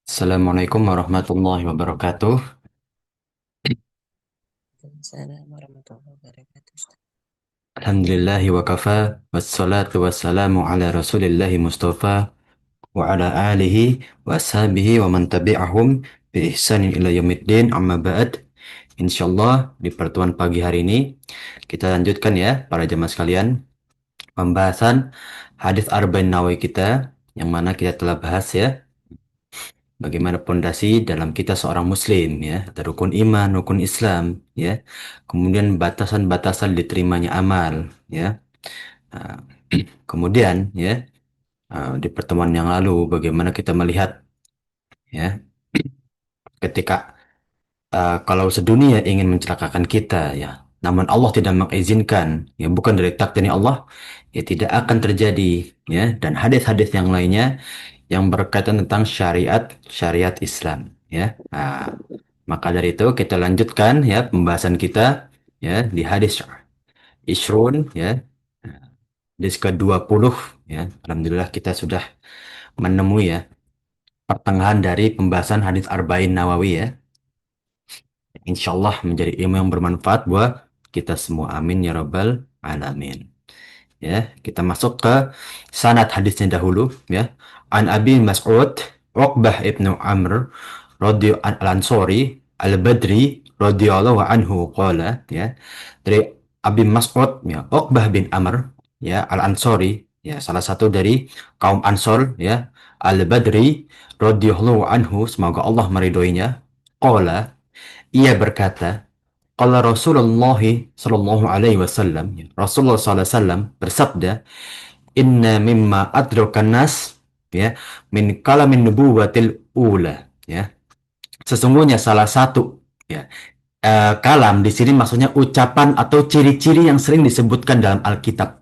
Assalamualaikum warahmatullahi wabarakatuh. Waalaikumsalam warahmatullahi wabarakatuh. Ustaz. Alhamdulillahi wa kafa, wassalatu wassalamu ala rasulillahi mustafa, wa ala alihi wa ashabihi wa man tabi'ahum bi ihsanin ila yaumiddin amma ba'd. Insyaallah di pertemuan pagi hari ini kita lanjutkan ya para jemaah sekalian pembahasan hadis Arba'in Nawawi kita yang mana kita telah bahas ya bagaimana pondasi dalam kita seorang muslim ya, ada rukun iman, rukun Islam ya. Kemudian batasan-batasan diterimanya amal ya. Nah, kemudian ya di pertemuan yang lalu bagaimana kita melihat ya ketika kalau sedunia ingin mencelakakan kita ya, namun Allah tidak mengizinkan ya, bukan dari takdirnya Allah, ya tidak akan terjadi ya. Dan hadis-hadis yang lainnya yang berkaitan tentang syariat Islam ya. Maka dari itu kita lanjutkan ya pembahasan kita ya di hadis Ishrun ya, hadis ke-20 ya. Alhamdulillah kita sudah menemui ya pertengahan dari pembahasan hadis Arba'in Nawawi ya. Insya Allah menjadi ilmu yang bermanfaat buat kita semua. Amin ya rabbal alamin. Ya, kita masuk ke sanad hadisnya dahulu ya. An Abi Mas'ud Uqbah ibnu Amr al-Ansori al-Badri radhiyallahu anhu qala ya. Dari Abi Mas'ud ya, Uqbah bin Amr ya al-Ansori ya, salah satu dari kaum Ansor ya, al-Badri radhiyallahu anhu, semoga Allah meridhoinya. Qala, ia berkata, qala Rasulullah sallallahu alaihi wasallam, ya, Rasulullah sallallahu alaihi wasallam bersabda, inna mimma adrakan nas ya min kalamin nubuwatil ula ya, sesungguhnya salah satu ya, kalam di sini maksudnya ucapan atau ciri-ciri yang sering disebutkan dalam Alkitab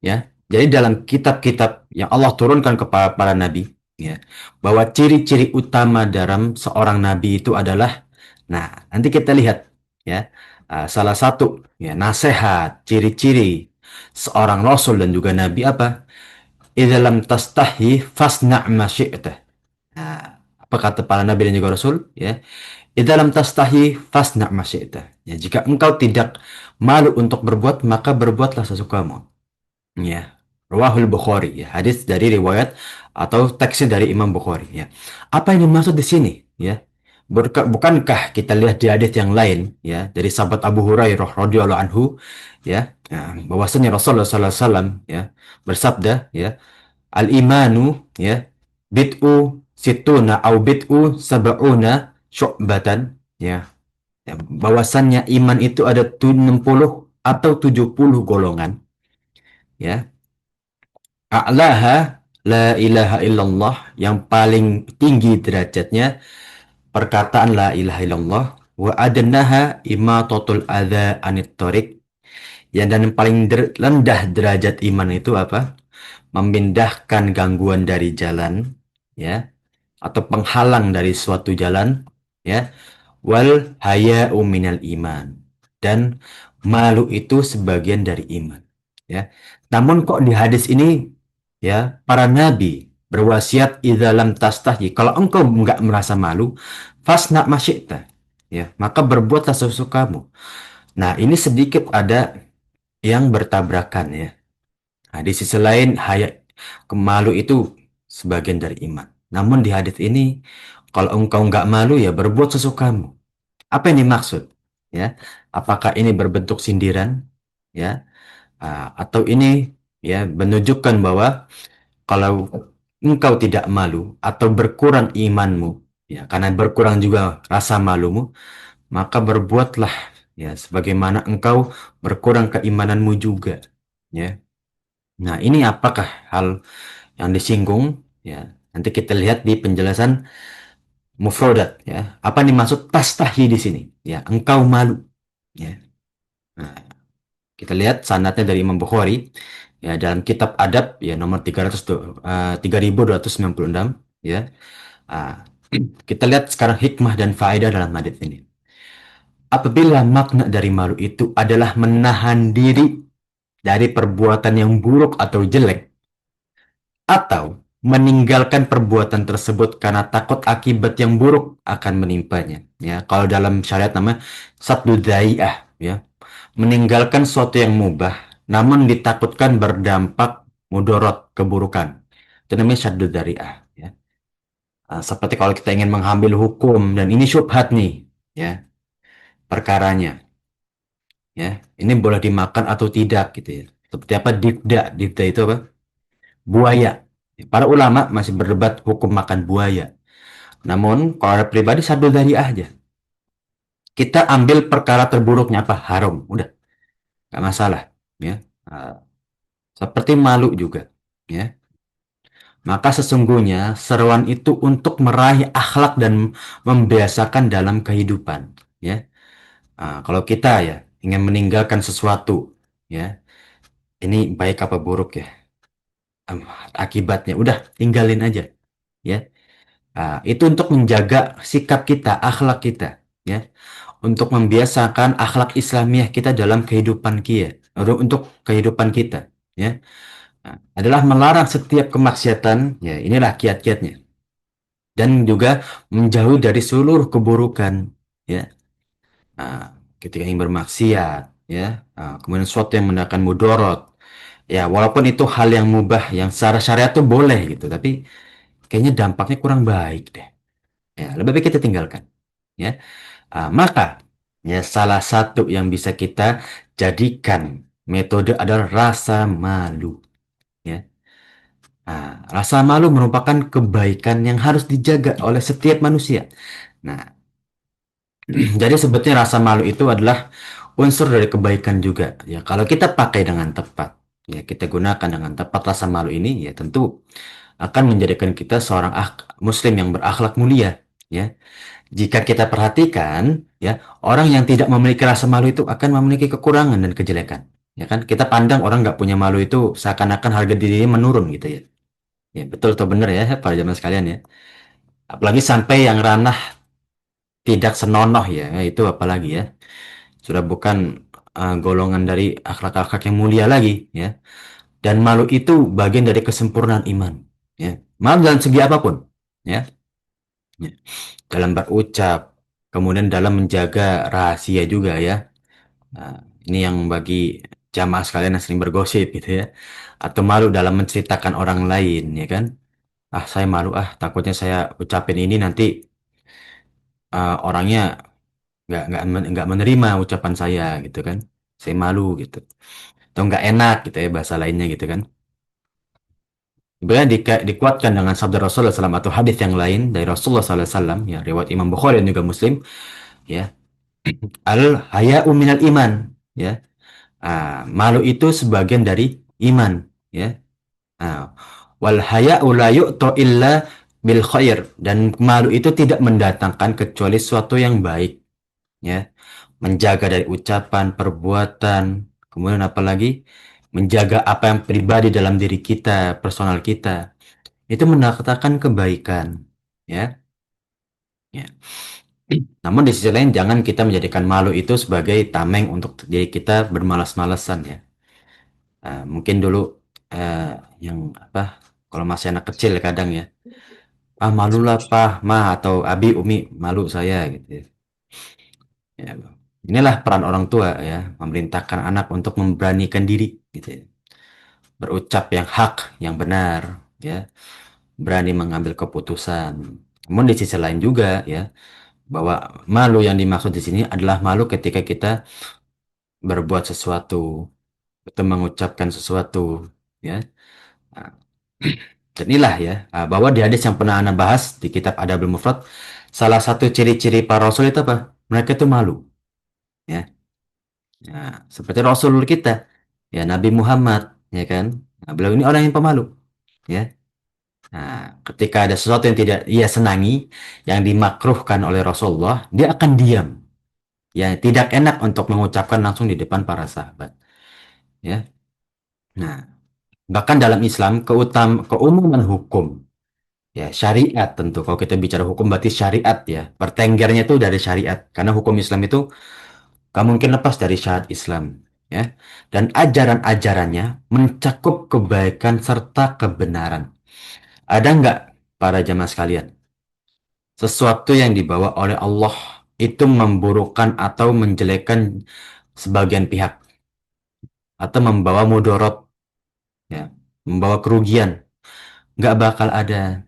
ya. Jadi dalam kitab-kitab yang Allah turunkan kepada para nabi ya, bahwa ciri-ciri utama dalam seorang nabi itu adalah, nah nanti kita lihat ya, salah satu ya nasihat ciri-ciri seorang rasul dan juga nabi apa? Idza lam tastahi fasna' ma syi'ta. Nah, apa kata para nabi dan juga rasul ya? Idza lam tastahi fasna' ma syi'ta. Ya, jika engkau tidak malu untuk berbuat, maka berbuatlah sesukamu. Ya. Rawahul Bukhari ya, hadis dari riwayat atau teksnya dari Imam Bukhari ya. Apa yang dimaksud di sini ya? Bukankah kita lihat di hadis yang lain ya dari sahabat Abu Hurairah radhiyallahu anhu ya, bahwasanya Rasulullah sallallahu alaihi wasallam ya bersabda ya, al imanu ya bid'u situna au bid'u sab'una syu'batan ya. Ya, bahwasannya iman itu ada 60 atau 70 golongan ya. A'laha la ilaha illallah, yang paling tinggi derajatnya perkataan la ilaha illallah. Wa adnaha imatatul adza anit thoriq, yang dan yang paling rendah derajat iman itu apa? Memindahkan gangguan dari jalan ya, atau penghalang dari suatu jalan ya. Wal haya'u minal iman, dan malu itu sebagian dari iman ya. Namun kok di hadis ini ya para nabi berwasiat idza lam tastahi, kalau engkau enggak merasa malu, fasna masyita ya, maka berbuatlah sesukamu. Nah, ini sedikit ada yang bertabrakan ya. Nah, di sisi lain kemalu itu sebagian dari iman. Namun di hadis ini, kalau engkau enggak malu ya berbuat sesukamu. Apa yang dimaksud? Ya, apakah ini berbentuk sindiran? Ya, atau ini ya menunjukkan bahwa kalau engkau tidak malu atau berkurang imanmu, ya karena berkurang juga rasa malumu, maka berbuatlah ya sebagaimana engkau berkurang keimananmu juga. Ya, nah ini apakah hal yang disinggung? Ya, nanti kita lihat di penjelasan mufrodat. Ya, apa yang dimaksud tastahi di sini? Ya, engkau malu. Ya. Nah, kita lihat sanadnya dari Imam Bukhari ya dalam kitab Adab ya nomor 3296 ya. Ah, kita lihat sekarang hikmah dan faedah dalam hadis ini. Apabila makna dari malu itu adalah menahan diri dari perbuatan yang buruk atau jelek, atau meninggalkan perbuatan tersebut karena takut akibat yang buruk akan menimpanya. Ya, kalau dalam syariat namanya saddu dzari'ah, ya, meninggalkan sesuatu yang mubah, namun ditakutkan berdampak mudorot keburukan. Itu namanya saddu dzari'ah. Ya. Seperti kalau kita ingin mengambil hukum dan ini syubhat nih, ya perkaranya, ya ini boleh dimakan atau tidak gitu ya. Seperti apa dibda, dibda itu apa? Buaya. Para ulama masih berdebat hukum makan buaya. Namun kalau ada pribadi saddu dzari'ah aja. Kita ambil perkara terburuknya apa? Haram, udah nggak masalah, ya. Uh, Seperti malu juga, ya. Maka sesungguhnya seruan itu untuk meraih akhlak dan membiasakan dalam kehidupan, ya. Kalau kita ya ingin meninggalkan sesuatu, ya, ini baik apa buruk ya, Em, akibatnya udah tinggalin aja, ya. Itu untuk menjaga sikap kita, akhlak kita, ya, untuk membiasakan akhlak Islamiah kita dalam kehidupan kita, untuk kehidupan kita, ya. Adalah melarang setiap kemaksiatan, ya, inilah kiat-kiatnya, dan juga menjauh dari seluruh keburukan, ya. Ketika ingin bermaksiat, ya, kemudian sesuatu yang mendatangkan mudorot, ya, walaupun itu hal yang mubah yang secara syariat tuh boleh gitu, tapi kayaknya dampaknya kurang baik deh, ya, lebih baik kita tinggalkan, ya. Maka ya salah satu yang bisa kita jadikan metode adalah rasa malu, ya. Rasa malu merupakan kebaikan yang harus dijaga oleh setiap manusia. Nah, jadi sebetulnya rasa malu itu adalah unsur dari kebaikan juga. Ya, kalau kita pakai dengan tepat, ya kita gunakan dengan tepat rasa malu ini, ya tentu akan menjadikan kita seorang muslim yang berakhlak mulia. Ya, jika kita perhatikan, ya orang yang tidak memiliki rasa malu itu akan memiliki kekurangan dan kejelekan. Ya kan, kita pandang orang nggak punya malu itu seakan-akan harga dirinya menurun gitu ya. Ya betul atau benar ya para jamaah sekalian ya. Apalagi sampai yang ranah tidak senonoh ya, itu apalagi ya. Sudah bukan golongan dari akhlak-akhlak yang mulia lagi ya. Dan malu itu bagian dari kesempurnaan iman ya. Malu dalam segi apapun ya. Ya. Dalam berucap, kemudian dalam menjaga rahasia juga ya. Ini yang bagi jamaah sekalian yang sering bergosip gitu ya. Atau malu dalam menceritakan orang lain ya kan. Saya malu takutnya saya ucapin ini nanti orangnya nggak menerima ucapan saya gitu kan. Saya malu gitu. Atau nggak enak gitu ya bahasa lainnya gitu kan. Sebenarnya dikuatkan dengan sabda Rasulullah SAW atau hadis yang lain dari Rasulullah SAW ya riwayat Imam Bukhari dan juga Muslim ya al haya'u minal iman ya. Malu itu sebagian dari iman ya. Wal haya'u la yu'ta illa bil khair, dan malu itu tidak mendatangkan kecuali sesuatu yang baik ya. Menjaga dari ucapan, perbuatan, kemudian apalagi menjaga apa yang pribadi dalam diri kita, personal kita, itu mendatangkan kebaikan ya. Ya. Namun di sisi lain jangan kita menjadikan malu itu sebagai tameng untuk diri kita bermalas-malasan ya. Mungkin dulu eh, yang apa, kalau masih anak kecil ya kadang ya, malulah pah ma atau abi umi malu saya gitu ya. Ya, inilah peran orang tua ya, memerintahkan anak untuk memberanikan diri gitu ya. Berucap yang hak, yang benar ya, berani mengambil keputusan. Namun di sisi lain juga ya, bahwa malu yang dimaksud di sini adalah malu ketika kita berbuat sesuatu atau mengucapkan sesuatu ya. Nah, dan inilah ya, bahwa di hadis yang pernah Anda bahas di kitab Adabul Mufrad, salah satu ciri-ciri para rasul itu apa? Mereka itu malu ya. Nah, seperti Rasul kita ya, Nabi Muhammad ya kan. Nah, beliau ini orang yang pemalu ya. Nah, ketika ada sesuatu yang tidak ia senangi, yang dimakruhkan oleh Rasulullah, dia akan diam. Ya, tidak enak untuk mengucapkan langsung di depan para sahabat. Ya. Nah, bahkan dalam Islam keumuman hukum, ya syariat tentu. Kalau kita bicara hukum berarti syariat ya. Bertenggernya itu dari syariat. Karena hukum Islam itu gak mungkin lepas dari syariat Islam. Ya. Dan ajaran-ajarannya mencakup kebaikan serta kebenaran. Ada nggak para jamaah sekalian? Sesuatu yang dibawa oleh Allah itu memburukkan atau menjelekkan sebagian pihak atau membawa mudarat, ya, membawa kerugian. Nggak bakal ada,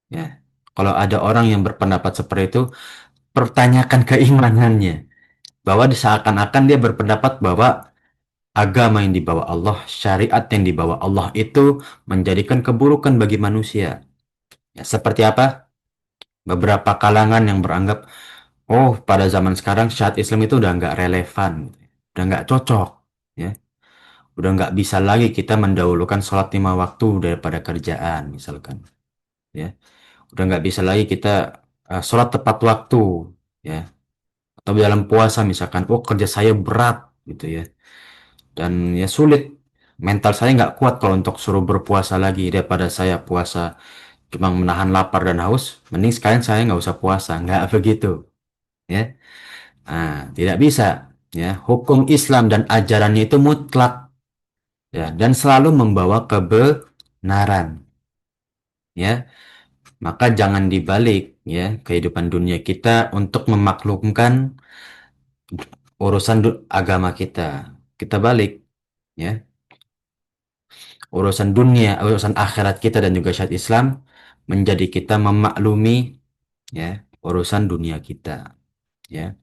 ya. Kalau ada orang yang berpendapat seperti itu, pertanyakan keimanannya. Bahwa seakan-akan dia berpendapat bahwa agama yang dibawa Allah, syariat yang dibawa Allah itu menjadikan keburukan bagi manusia. Ya, seperti apa? Beberapa kalangan yang beranggap, oh, pada zaman sekarang syariat Islam itu udah nggak relevan, udah nggak cocok, ya. Udah nggak bisa lagi kita mendahulukan sholat 5 waktu daripada kerjaan, misalkan, ya. Udah nggak bisa lagi kita sholat tepat waktu, ya. Atau dalam puasa misalkan, oh, kerja saya berat, gitu ya. Dan ya sulit, mental saya nggak kuat kalau untuk suruh berpuasa lagi, daripada saya puasa cuma menahan lapar dan haus, mending sekalian saya nggak usah puasa, nggak begitu, ya. Tidak bisa, ya. Hukum Islam dan ajarannya itu mutlak, ya, dan selalu membawa kebenaran, ya. Maka jangan dibalik, ya, kehidupan dunia kita untuk memaklumkan urusan agama kita. Kita balik, ya. Urusan dunia, urusan akhirat kita dan juga syariat Islam menjadi kita memaklumi, ya, urusan dunia kita, ya.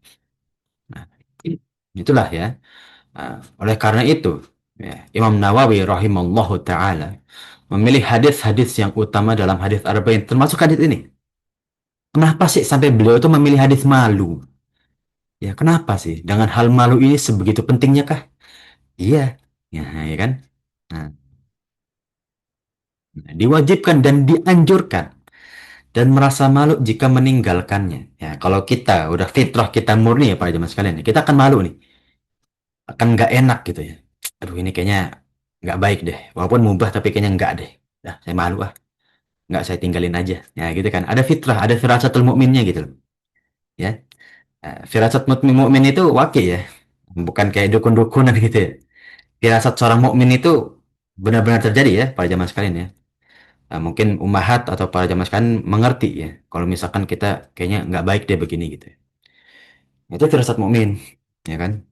Nah, itulah, ya. Oleh karena itu, ya, Imam Nawawi rahimallahu taala memilih hadis-hadis yang utama dalam hadis arba'in, termasuk hadis ini. Kenapa sih sampai beliau itu memilih hadis malu? Ya, kenapa sih dengan hal malu ini sebegitu pentingnya kah? Iya, ya, ya kan? Nah, diwajibkan dan dianjurkan dan merasa malu jika meninggalkannya. Ya, kalau kita udah fitrah kita murni, ya, para jemaah sekalian, ya, kita akan malu nih, akan nggak enak gitu ya. Aduh, ini kayaknya nggak baik deh. Walaupun mubah tapi kayaknya nggak deh. Dah, saya malu ah. Nggak, saya tinggalin aja. Ya gitu kan. Ada fitrah, ada firasatul mukminnya gitu loh. Ya. Firasat mukmin itu wakil, ya. Bukan kayak dukun-dukunan gitu ya. Firasat seorang mukmin itu benar-benar terjadi, ya, para jamaah sekalian, ya. Mungkin umahat atau para jamaah sekalian mengerti, ya. Kalau misalkan kita kayaknya nggak baik deh begini gitu ya. Itu firasat mukmin, ya kan?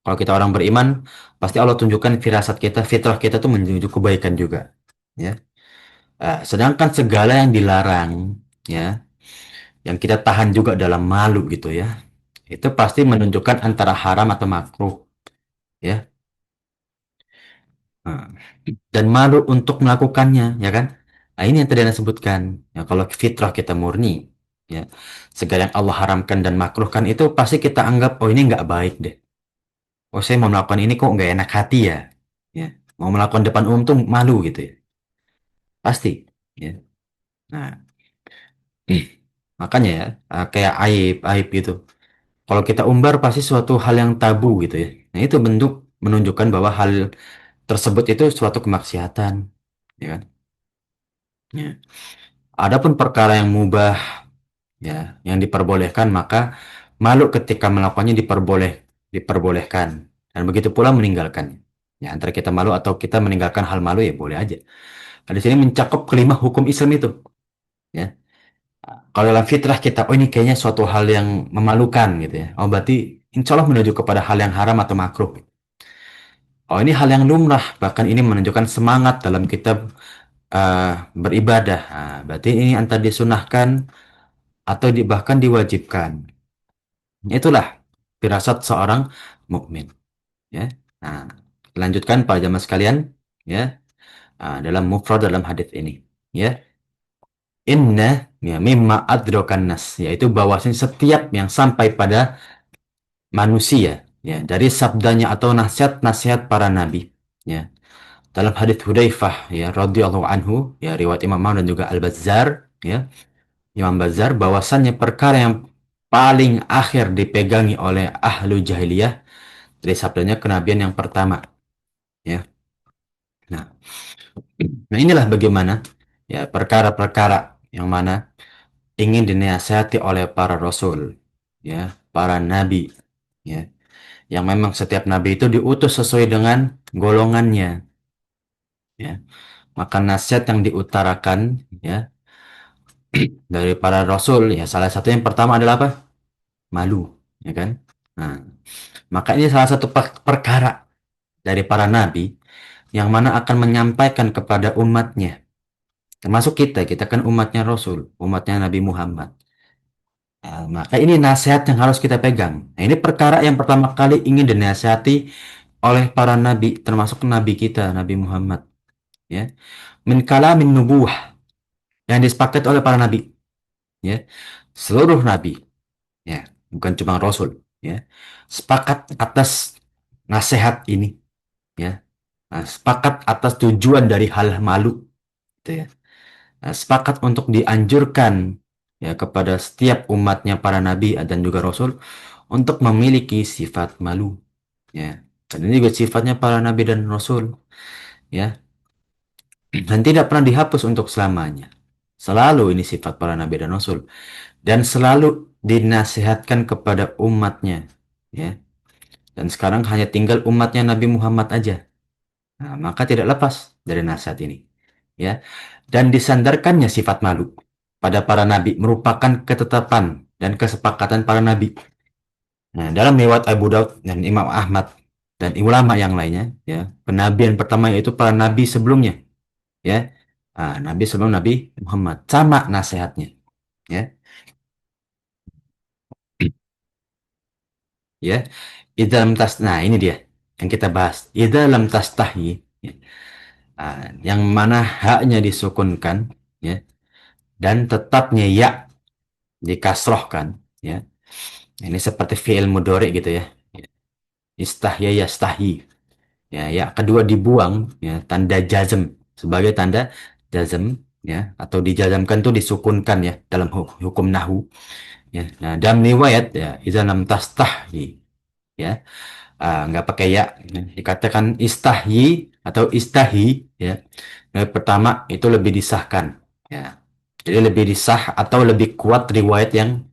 Kalau kita orang beriman, pasti Allah tunjukkan firasat kita, fitrah kita tuh menuju kebaikan juga, ya. Sedangkan segala yang dilarang, ya, yang kita tahan juga dalam malu gitu ya, itu pasti menunjukkan antara haram atau makruh, ya. Nah, dan malu untuk melakukannya, ya kan. Nah, ini yang tadi Anda sebutkan, ya. Kalau fitrah kita murni, ya, segala yang Allah haramkan dan makruhkan itu pasti kita anggap, oh, ini nggak baik deh, oh, saya mau melakukan ini kok nggak enak hati ya, ya, mau melakukan depan umum tuh malu gitu ya, pasti, ya. Nah, makanya, ya, kayak aib aib gitu, kalau kita umbar pasti suatu hal yang tabu gitu ya. Nah, itu bentuk menunjukkan bahwa hal tersebut itu suatu kemaksiatan, ya kan? Ya. Adapun perkara yang mubah, ya, yang diperbolehkan, maka malu ketika melakukannya diperbolehkan. Dan begitu pula meninggalkannya. Ya, antara kita malu atau kita meninggalkan hal malu, ya boleh aja. Nah, di sini mencakup kelima hukum Islam itu, ya. Kalau dalam fitrah kita, oh, ini kayaknya suatu hal yang memalukan gitu ya. Oh, berarti insya Allah menuju kepada hal yang haram atau makruh. Oh, ini hal yang lumrah, bahkan ini menunjukkan semangat dalam kita beribadah. Nah, berarti ini antara disunahkan atau bahkan diwajibkan. Itulah firasat seorang mukmin, ya. Nah, lanjutkan Pak jamaah sekalian, ya, dalam mufrad dalam hadis ini, ya. Inna, ya, mimma adrokan nas, yaitu bahwasanya setiap yang sampai pada manusia, ya, dari sabdanya atau nasihat-nasihat para nabi, ya. Dalam hadis Hudzaifah, ya, radhiyallahu anhu, ya, riwayat Imam Ahmad dan juga Al-Bazzar, ya, Imam Bazzar, bahwasannya perkara yang paling akhir dipegangi oleh ahlu jahiliyah dari sabdanya kenabian yang pertama, ya. Nah, nah, inilah bagaimana, ya, perkara-perkara yang mana ingin dinasihati oleh para rasul, ya, para nabi, ya, yang memang setiap nabi itu diutus sesuai dengan golongannya, ya. Maka nasihat yang diutarakan ya dari para rasul ya salah satu yang pertama adalah apa? Malu, ya kan? Nah, maka ini salah satu perkara dari para nabi yang mana akan menyampaikan kepada umatnya, termasuk kita kan umatnya Rasul, umatnya Nabi Muhammad. Nah, maka ini nasihat yang harus kita pegang. Nah, ini perkara yang pertama kali ingin dinasihati oleh para nabi, termasuk nabi kita, Nabi Muhammad. Ya, min kalamin nubuwah yang disepakati oleh para nabi. Ya, seluruh nabi. Ya, bukan cuma Rasul. Ya, sepakat atas nasihat ini. Ya, nah, sepakat atas tujuan dari hal malu. Gitu ya. Nah, sepakat untuk dianjurkan ya kepada setiap umatnya para nabi dan juga Rasul untuk memiliki sifat malu. Ya, dan ini juga sifatnya para nabi dan Rasul. Ya, dan tidak pernah dihapus untuk selamanya. Selalu ini sifat para nabi dan rasul dan selalu dinasihatkan kepada umatnya, ya. Dan sekarang hanya tinggal umatnya Nabi Muhammad aja. Nah, maka tidak lepas dari nasihat ini, ya. Dan disandarkannya sifat malu pada para nabi merupakan ketetapan dan kesepakatan para nabi. Nah, dalam riwayat Abu Daud dan Imam Ahmad dan ulama yang lainnya, ya, penabian pertama yaitu para nabi sebelumnya, ya. Nabi sebelum Nabi Muhammad sama nasihatnya, ya. Ya, idza lam tas nah ini dia yang kita bahas. Idza lam tastahi, ya. Yang mana haknya disukunkan, ya, dan tetapnya ya dikasrohkan, ya. Ini seperti fi'il mudhari gitu ya. Istahya yastahi. Ya, ya kedua dibuang, ya, tanda jazm sebagai tanda jazm, ya, atau dijazmkan tuh disukunkan ya dalam hukum nahwu, ya. Nah, dalam riwayat ya idza lam tastahi, ya, nggak pakai ya, dikatakan istahyi atau istahi, ya. Nah, pertama itu lebih disahkan, ya, jadi lebih disah atau lebih kuat riwayat yang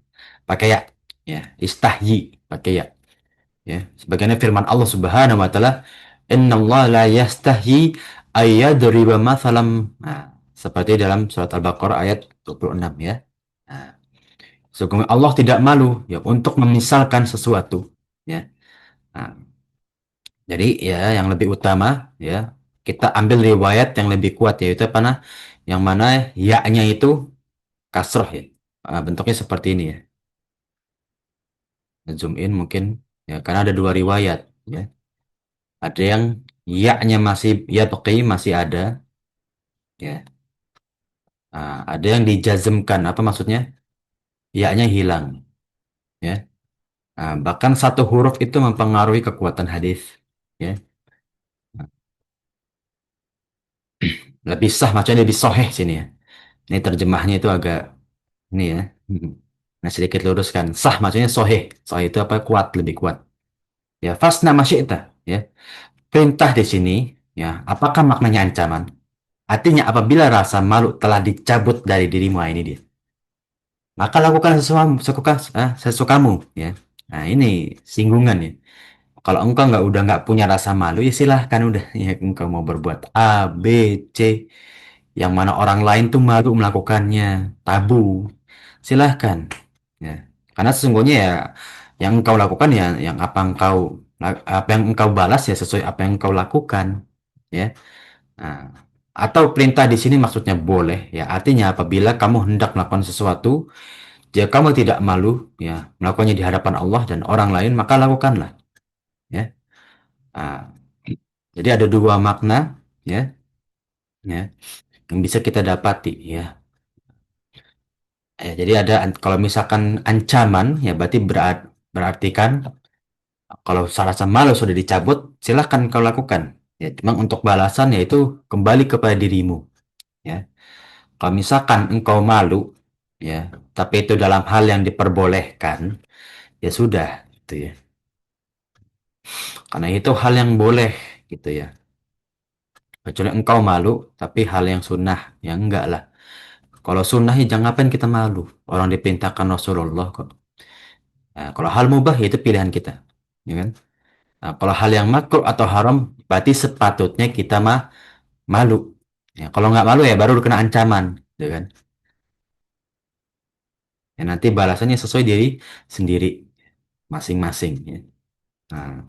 pakai ya, ya, istahyi pakai ya, ya, sebagaimana firman Allah Subhanahu wa taala, inna Allah la yastahyi ayyadriba mathalam, nah, seperti dalam surat Al-Baqarah ayat 26, ya. Nah, sesungguhnya Allah tidak malu ya untuk memisalkan sesuatu, ya. Nah, jadi ya yang lebih utama ya kita ambil riwayat yang lebih kuat yaitu apa nah yang mana ya-nya itu kasroh ya. Bentuknya seperti ini ya. Zoom in mungkin ya karena ada dua riwayat ya. Ada yang ya-nya masih ya pakai masih ada ya. Ada yang dijazmkan apa maksudnya? Ya-nya hilang ya. Bahkan satu huruf itu mempengaruhi kekuatan hadis ya. Lebih sah maksudnya lebih soheh sini ya. Ini terjemahnya itu agak ini ya. Nah, sedikit luruskan. Sah maksudnya soheh. Soheh itu apa? Kuat, lebih kuat. Ya, fasna masyi'ta. Ya. Perintah di sini, ya, apakah maknanya ancaman? Artinya apabila rasa malu telah dicabut dari dirimu, ini dia. Maka lakukan sesukamu, ya. Nah, ini singgungan ya. Kalau engkau udah nggak punya rasa malu, ya silahkan udah. Ya, engkau mau berbuat A, B, C, yang mana orang lain tuh malu melakukannya, tabu. Silahkan. Ya. Karena sesungguhnya ya yang engkau lakukan ya yang apa yang engkau balas ya sesuai apa yang engkau lakukan, ya. Nah, atau perintah di sini maksudnya boleh ya artinya apabila kamu hendak melakukan sesuatu jika kamu tidak malu ya melakukannya di hadapan Allah dan orang lain maka lakukanlah, ya. Nah, jadi ada dua makna ya, ya yang bisa kita dapati ya. Jadi ada kalau misalkan ancaman ya berarti berarti kan kalau rasa malu sudah dicabut, silahkan kau lakukan. Ya, cuma untuk balasan yaitu kembali kepada dirimu. Ya, kalau misalkan engkau malu, ya, tapi itu dalam hal yang diperbolehkan, ya sudah, gitu ya. Karena itu hal yang boleh, gitu ya. Kecuali engkau malu, tapi hal yang sunnah, ya enggak lah. Kalau sunnah ya jangan ngapain kita malu. Orang diperintahkan Rasulullah kok. Nah, kalau hal mubah ya itu pilihan kita, ya kan? Nah, kalau hal yang makruh atau haram, berarti sepatutnya kita malu. Ya, kalau nggak malu ya baru kena ancaman, gitu kan? Ya, nanti balasannya sesuai diri sendiri masing-masing. Ya. Nah,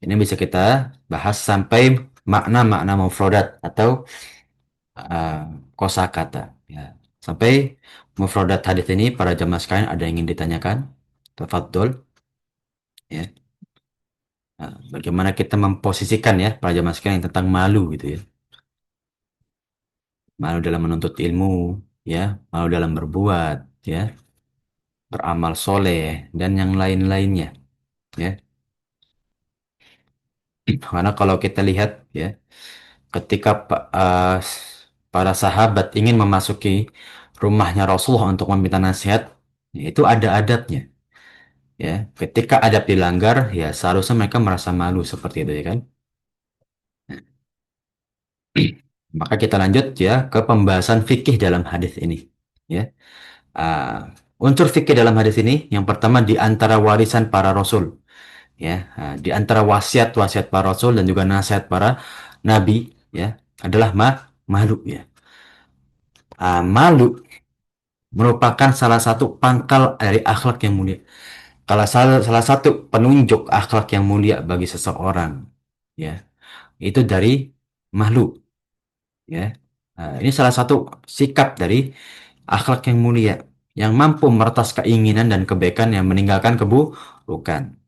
ini bisa kita bahas sampai makna-makna mufradat atau uh, kosakata. Ya. Sampai mufradat hadis ini para jamaah sekalian ada yang ingin ditanyakan? Tafadhol. Ya. Nah, bagaimana kita memposisikan ya para jamaah sekalian tentang malu gitu ya. Malu dalam menuntut ilmu, ya, malu dalam berbuat, ya, beramal soleh dan yang lain-lainnya, ya. Karena kalau kita lihat, ya, ketika para sahabat ingin memasuki rumahnya Rasulullah untuk meminta nasihat, ya, itu ada adabnya, ya. Ketika adab dilanggar, ya seharusnya mereka merasa malu seperti itu, ya kan? Maka kita lanjut ya ke pembahasan fikih dalam hadis ini, ya. Unsur fikih dalam hadis ini yang pertama di antara warisan para rasul, ya. Di antara wasiat-wasiat para rasul dan juga nasihat para nabi, ya, adalah malu, ya. Malu merupakan salah satu pangkal dari akhlak yang mulia. Kalau salah satu penunjuk akhlak yang mulia bagi seseorang, ya, itu dari malu, ya. Ini salah satu sikap dari akhlak yang mulia yang mampu meretas keinginan dan kebaikan yang meninggalkan keburukan.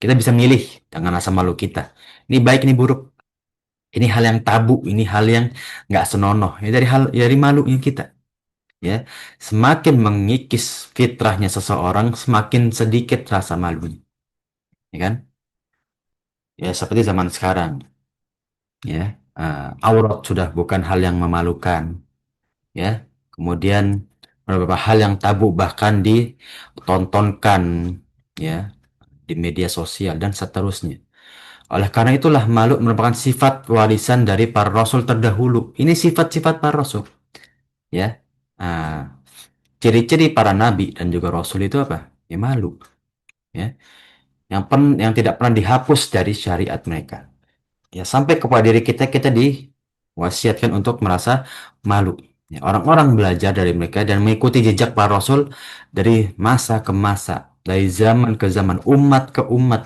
Kita bisa milih dengan rasa malu kita. Ini baik, ini buruk. Ini hal yang tabu, ini hal yang nggak senonoh. Ini dari hal dari malunya kita. Ya, semakin mengikis fitrahnya seseorang, semakin sedikit rasa malunya. Ya kan? Ya seperti zaman sekarang. Ya, aurat sudah bukan hal yang memalukan. Ya, kemudian beberapa hal yang tabu bahkan ditontonkan. Ya, di media sosial dan seterusnya. Oleh karena itulah malu merupakan sifat warisan dari para rasul terdahulu. Ini sifat-sifat para rasul, ya. Ah, ciri-ciri para nabi dan juga rasul itu apa? Ya malu, ya. Yang tidak pernah dihapus dari syariat mereka. Ya sampai kepada diri kita kita diwasiatkan untuk merasa malu. Ya, orang-orang belajar dari mereka dan mengikuti jejak para rasul dari masa ke masa, dari zaman ke zaman, umat ke umat.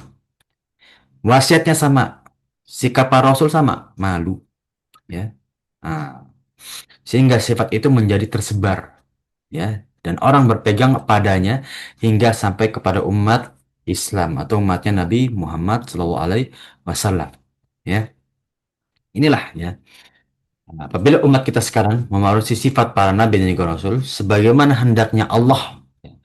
Wasiatnya sama, sikap para rasul sama, malu, ya. Nah, sehingga sifat itu menjadi tersebar, ya, dan orang berpegang padanya hingga sampai kepada umat Islam atau umatnya Nabi Muhammad Shallallahu Alaihi Wasallam, ya. Inilah, ya. Nah, apabila umat kita sekarang mewariskan sifat para nabi dan juga rasul sebagaimana hendaknya Allah, ya,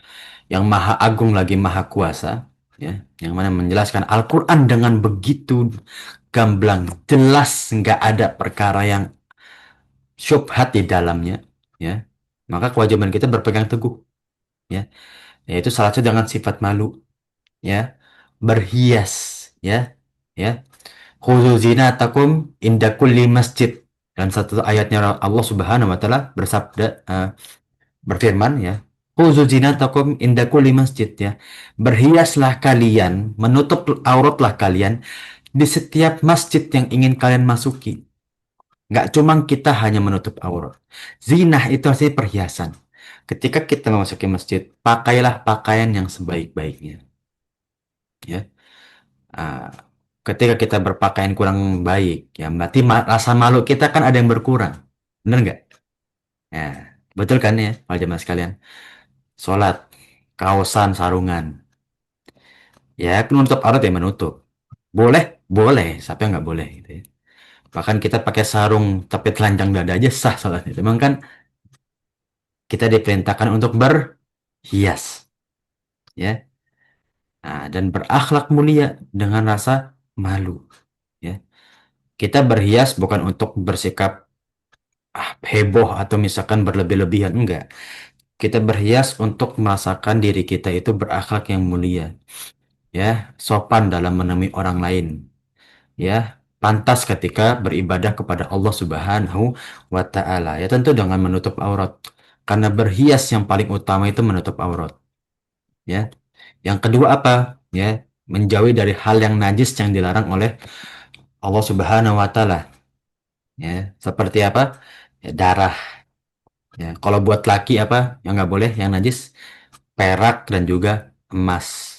yang maha agung lagi maha kuasa, ya, yang mana menjelaskan Al-Quran dengan begitu gamblang, jelas, nggak ada perkara yang syubhat di dalamnya, ya, maka kewajiban kita berpegang teguh, ya, yaitu salah satu dengan sifat malu, ya, berhias, ya, ya, khuzu zinatakum inda kulli masjid. Dan satu ayatnya Allah Subhanahu wa taala bersabda, berfirman, ya, khuzu zinatakum inda kulli masjid, ya. Berhiaslah kalian, menutup auratlah kalian di setiap masjid yang ingin kalian masuki. Nggak cuma kita hanya menutup aurat. Zinah itu artinya perhiasan. Ketika kita memasuki masjid, pakailah pakaian yang sebaik-baiknya. Ya. Ah, ketika kita berpakaian kurang baik, ya berarti rasa malu kita kan ada yang berkurang. Bener nggak? Ya, betul kan ya, para jemaah sekalian? Sholat, kaosan, sarungan. Ya, menutup aurat ya menutup. Boleh, boleh. Siapa yang nggak boleh gitu ya. Bahkan kita pakai sarung tapi telanjang dada aja sah sholatnya. Memang kan kita diperintahkan untuk berhias, ya. Nah, dan berakhlak mulia dengan rasa malu, ya. Kita berhias bukan untuk bersikap heboh atau misalkan berlebih-lebihan, enggak. Kita berhias untuk merasakan diri kita itu berakhlak yang mulia, ya, sopan dalam menemui orang lain, ya, pantas ketika beribadah kepada Allah Subhanahu wa taala. Ya tentu dengan menutup aurat. Karena berhias yang paling utama itu menutup aurat, ya. Yang kedua apa? Ya, menjauhi dari hal yang najis yang dilarang oleh Allah Subhanahu wa taala. Ya, seperti apa? ya, darah. Ya, kalau buat laki apa yang nggak boleh, yang najis, perak dan juga emas.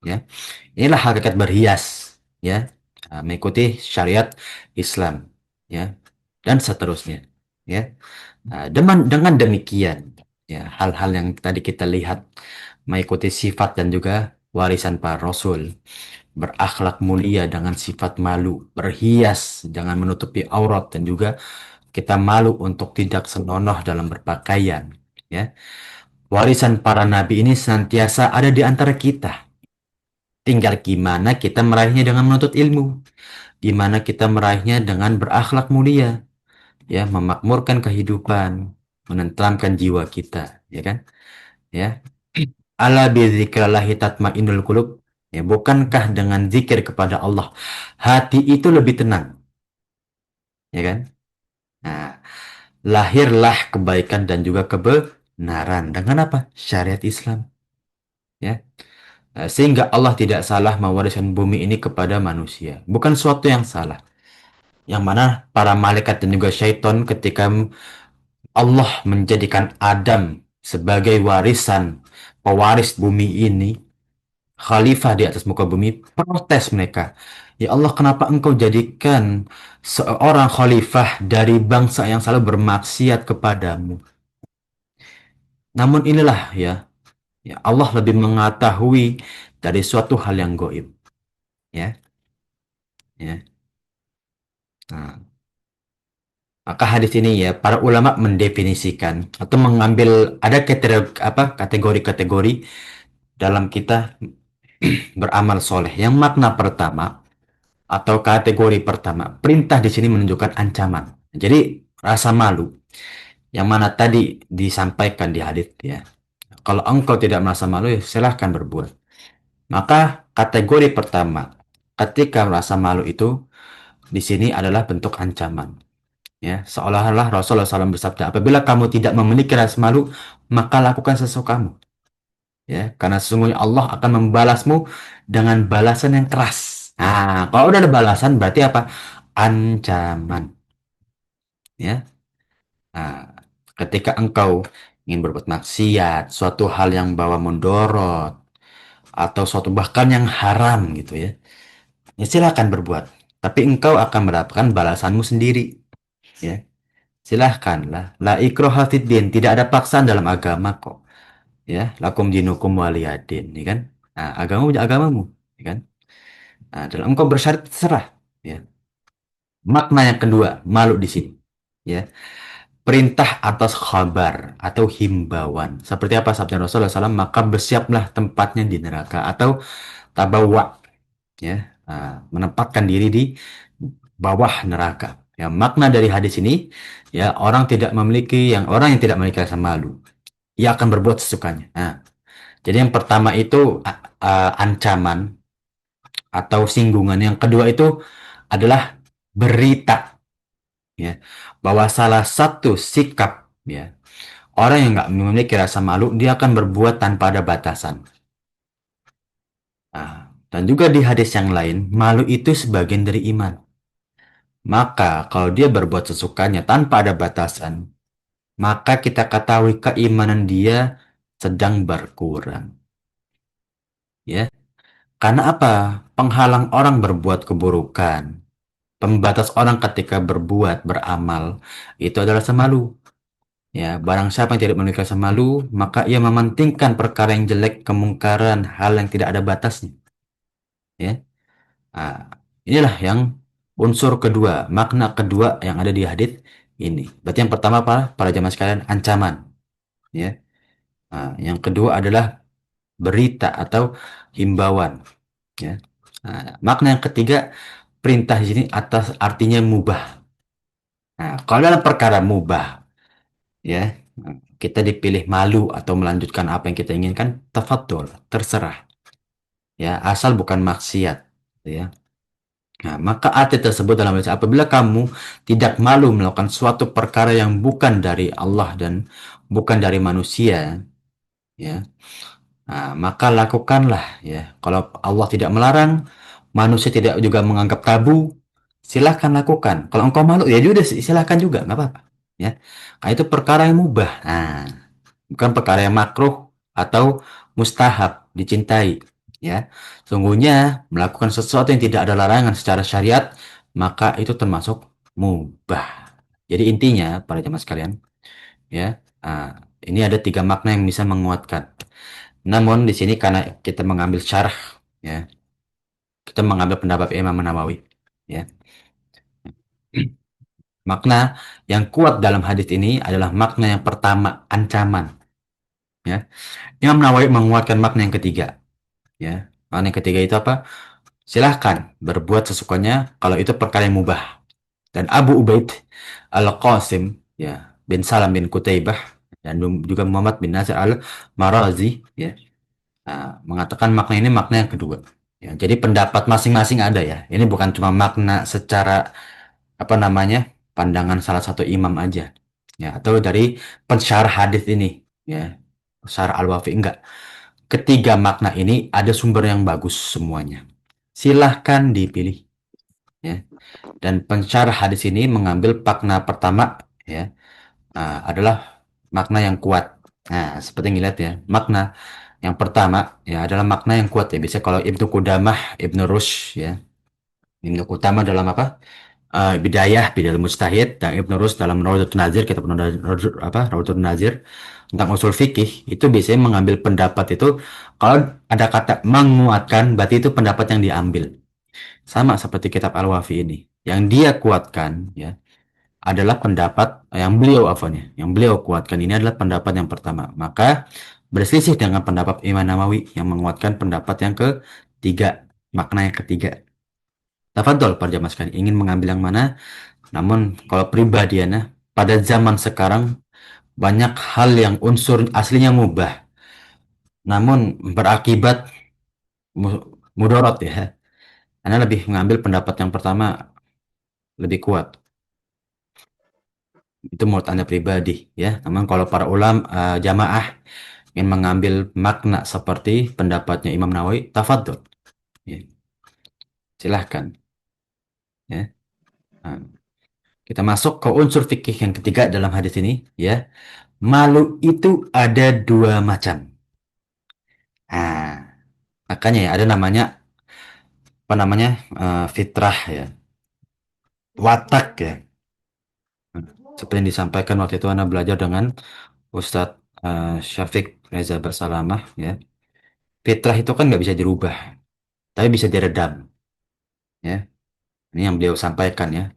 Ya, inilah hakikat berhias. Ya, mengikuti syariat Islam. Ya, dan seterusnya. Ya, dengan demikian, ya hal-hal yang tadi kita lihat mengikuti sifat dan juga warisan para Rasul, berakhlak mulia dengan sifat malu, berhias jangan menutupi aurat dan juga kita malu untuk tidak senonoh dalam berpakaian. Ya, warisan para nabi ini senantiasa ada di antara kita. Tinggal gimana kita meraihnya dengan menuntut ilmu, gimana kita meraihnya dengan berakhlak mulia, ya, memakmurkan kehidupan, menenteramkan jiwa kita, ya kan? Ya, ala bidzikrallahi tatmainnul qulub. Ya, bukankah dengan zikir kepada Allah hati itu lebih tenang, ya kan? Nah, lahirlah kebaikan dan juga kebenaran dengan apa? Syariat Islam, ya. Sehingga Allah tidak salah mewariskan bumi ini kepada manusia. Bukan suatu yang salah. Yang mana para malaikat dan juga syaitan ketika Allah menjadikan Adam sebagai warisan, pewaris bumi ini, khalifah di atas muka bumi, protes mereka. Ya Allah, kenapa engkau jadikan seorang khalifah dari bangsa yang selalu bermaksiat kepadamu? Namun inilah ya, ya Allah lebih mengetahui dari suatu hal yang goib. Ya, ya. Nah, maka hadis ini ya para ulama mendefinisikan atau mengambil ada kategori-kategori dalam kita beramal soleh. Yang makna pertama atau kategori pertama, perintah di sini menunjukkan ancaman. Jadi rasa malu yang mana tadi disampaikan di hadis ya. Kalau engkau tidak merasa malu, ya silahkan berbuat. Maka kategori pertama, ketika merasa malu itu di sini adalah bentuk ancaman. Ya, seolah-olah Rasulullah SAW bersabda, apabila kamu tidak memiliki rasa malu, maka lakukan sesukamu. Ya, karena sesungguhnya Allah akan membalasmu dengan balasan yang keras. Nah, kalau udah ada balasan berarti apa? Ancaman. Ya. Nah, ketika engkau ingin berbuat maksiat, suatu hal yang bawa mundorot, atau suatu bahkan yang haram gitu ya, ya silakan berbuat. Tapi engkau akan mendapatkan balasanmu sendiri. Ya, silahkanlah. La ikraha fid din. Tidak ada paksaan dalam agama kok. Ya, lakum dinukum waliyadin. Ya kan? Nah, agamamu agamamu. Ya kan? Nah, dalam engkau bersyariat terserah. Ya. Makna yang kedua, malu di sini. Ya, perintah atas khabar atau himbauan. Seperti apa sabda Rasulullah SAW, maka bersiaplah tempatnya di neraka atau tabawa, ya, menempatkan diri di bawah neraka. Ya, makna dari hadis ini, ya, orang yang tidak memiliki rasa malu, ia akan berbuat sesukanya. Nah, jadi yang pertama itu ancaman atau singgungan. Yang kedua itu adalah berita, ya, bahwa salah satu sikap, ya, orang yang nggak memiliki rasa malu, dia akan berbuat tanpa ada batasan. Nah, dan juga di hadis yang lain, malu itu sebagian dari iman. Maka kalau dia berbuat sesukanya tanpa ada batasan, maka kita ketahui keimanan dia sedang berkurang. Ya, karena apa? Penghalang orang berbuat keburukan, pembatas orang ketika berbuat beramal, itu adalah semalu. Ya, barang siapa yang tidak memiliki rasa malu, maka ia mementingkan perkara yang jelek, kemungkaran, hal yang tidak ada batasnya. Ya, nah, inilah yang unsur kedua, makna kedua yang ada di hadis ini. Berarti yang pertama apa? Para jamaah sekalian, ancaman. Ya, nah, yang kedua adalah berita atau himbauan. Ya, nah, makna yang ketiga, perintah di sini atas artinya mubah. Nah, kalau dalam perkara mubah, ya, kita dipilih malu atau melanjutkan apa yang kita inginkan, tafadhol, terserah. Ya, asal bukan maksiat, ya. Nah, maka arti tersebut dalam hadis apabila kamu tidak malu melakukan suatu perkara yang bukan dari Allah dan bukan dari manusia, ya. Nah, maka lakukanlah, ya. Kalau Allah tidak melarang, manusia tidak juga menganggap tabu, silahkan lakukan. Kalau engkau malu, ya sudah silahkan juga, nggak apa-apa. ya. Nah, itu perkara yang mubah. Nah, bukan perkara yang makruh atau mustahab dicintai, ya. Sungguhnya melakukan sesuatu yang tidak ada larangan secara syariat, maka itu termasuk mubah. Jadi intinya para jamaah sekalian, ya, ini ada tiga makna yang bisa menguatkan. Namun di sini karena kita mengambil syarah, ya, kita mengambil pendapat Imam Nawawi, ya. Makna yang kuat dalam hadis ini adalah makna yang pertama, ancaman, ya. Imam Nawawi menguatkan makna yang ketiga, ya. Makna yang ketiga itu apa? Silahkan berbuat sesukanya kalau itu perkara yang mubah. Dan Abu Ubaid Al-Qasim, ya, bin Salam bin Kutaibah, dan juga Muhammad bin Nasir Al-Marazi, ya, mengatakan makna ini makna yang kedua. Ya, jadi pendapat masing-masing ada, ya. Ini bukan cuma makna secara apa namanya pandangan salah satu imam aja, ya, atau dari pensyarah hadis ini, ya, syarah Al-Wafi, enggak. Ketiga makna ini ada sumber yang bagus semuanya. Silahkan dipilih, ya. Dan pensyarah hadis ini mengambil makna pertama, ya, adalah makna yang kuat. Nah, seperti yang lihat, ya, makna yang pertama, ya, adalah makna yang kuat, ya. Biasanya kalau Ibnu Qudamah, Ibnu Rushd, ya, Ibnu Qudamah dalam apa? Bidayah Bidal Mujtahid, dan Ibnu Rus dalam Rawdatun Nazir, kita pernah Rawdatun Nazir tentang usul fikih, itu biasanya mengambil pendapat itu kalau ada kata menguatkan berarti itu pendapat yang diambil. Sama seperti kitab Al-Wafi ini. Yang dia kuatkan, ya, adalah pendapat yang beliau afanya, yang beliau kuatkan ini adalah pendapat yang pertama. Maka berselisih dengan pendapat Imam Nawawi yang menguatkan pendapat yang ketiga, makna yang ketiga. Tafadhol para jamaah sekalian, ingin mengambil yang mana? Namun kalau pribadi ya, nah, pada zaman sekarang banyak hal yang unsur aslinya mubah, namun berakibat mudarat, ya. Anda lebih mengambil pendapat yang pertama lebih kuat. Itu menurut Anda pribadi, ya. Namun kalau para jamaah ingin mengambil makna seperti pendapatnya Imam Nawawi, tafadhol, ya. Silahkan, ya. Nah, kita masuk ke unsur fikih yang ketiga dalam hadis ini, ya. Malu itu ada dua macam. Nah, makanya, ya, ada namanya apa namanya, fitrah, ya, watak, ya. Seperti yang disampaikan waktu itu Anda belajar dengan Ustadz Syafiq Reza Bersalamah, ya. Fitrah itu kan nggak bisa dirubah, tapi bisa diredam, ya. Ini yang beliau sampaikan, ya.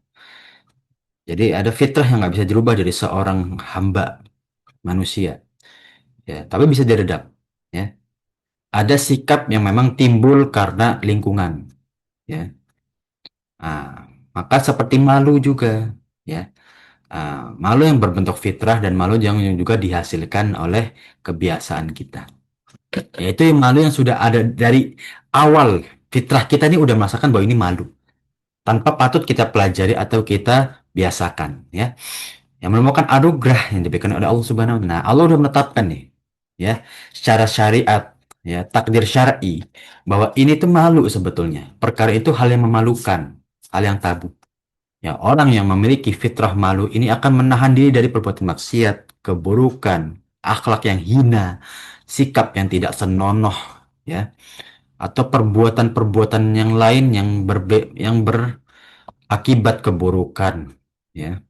Jadi ada fitrah yang nggak bisa dirubah dari seorang hamba manusia, ya, tapi bisa diredam, ya. Ada sikap yang memang timbul karena lingkungan, ya. Maka seperti malu juga, ya. Malu yang berbentuk fitrah dan malu yang juga dihasilkan oleh kebiasaan kita. Yaitu yang malu yang sudah ada dari awal. Fitrah kita ini udah merasakan bahwa ini malu. Tanpa patut kita pelajari atau kita biasakan, ya. Yang merupakan anugerah yang diberikan oleh Allah Subhanahu wa Ta'ala. Nah, Allah udah menetapkan nih, ya, secara syariat, ya, takdir syar'i, bahwa ini tuh malu sebetulnya. Perkara itu hal yang memalukan, hal yang tabu. Ya, orang yang memiliki fitrah malu ini akan menahan diri dari perbuatan maksiat, keburukan, akhlak yang hina, sikap yang tidak senonoh, ya, atau perbuatan-perbuatan yang lain yang berakibat keburukan, ya,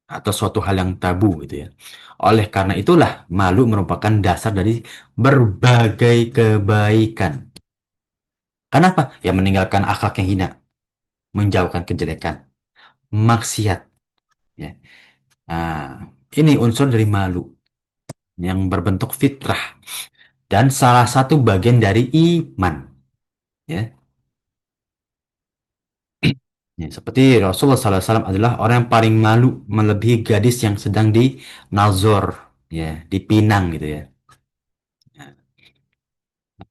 atau suatu hal yang tabu, gitu, ya. Oleh karena itulah malu merupakan dasar dari berbagai kebaikan. Kenapa? Ya, meninggalkan akhlak yang hina, menjauhkan kejelekan, maksiat, ya. Nah, ini unsur dari malu yang berbentuk fitrah dan salah satu bagian dari iman, ya. Ya, seperti Rasulullah SAW adalah orang yang paling malu melebihi gadis yang sedang dinazor, ya, dipinang, gitu, ya.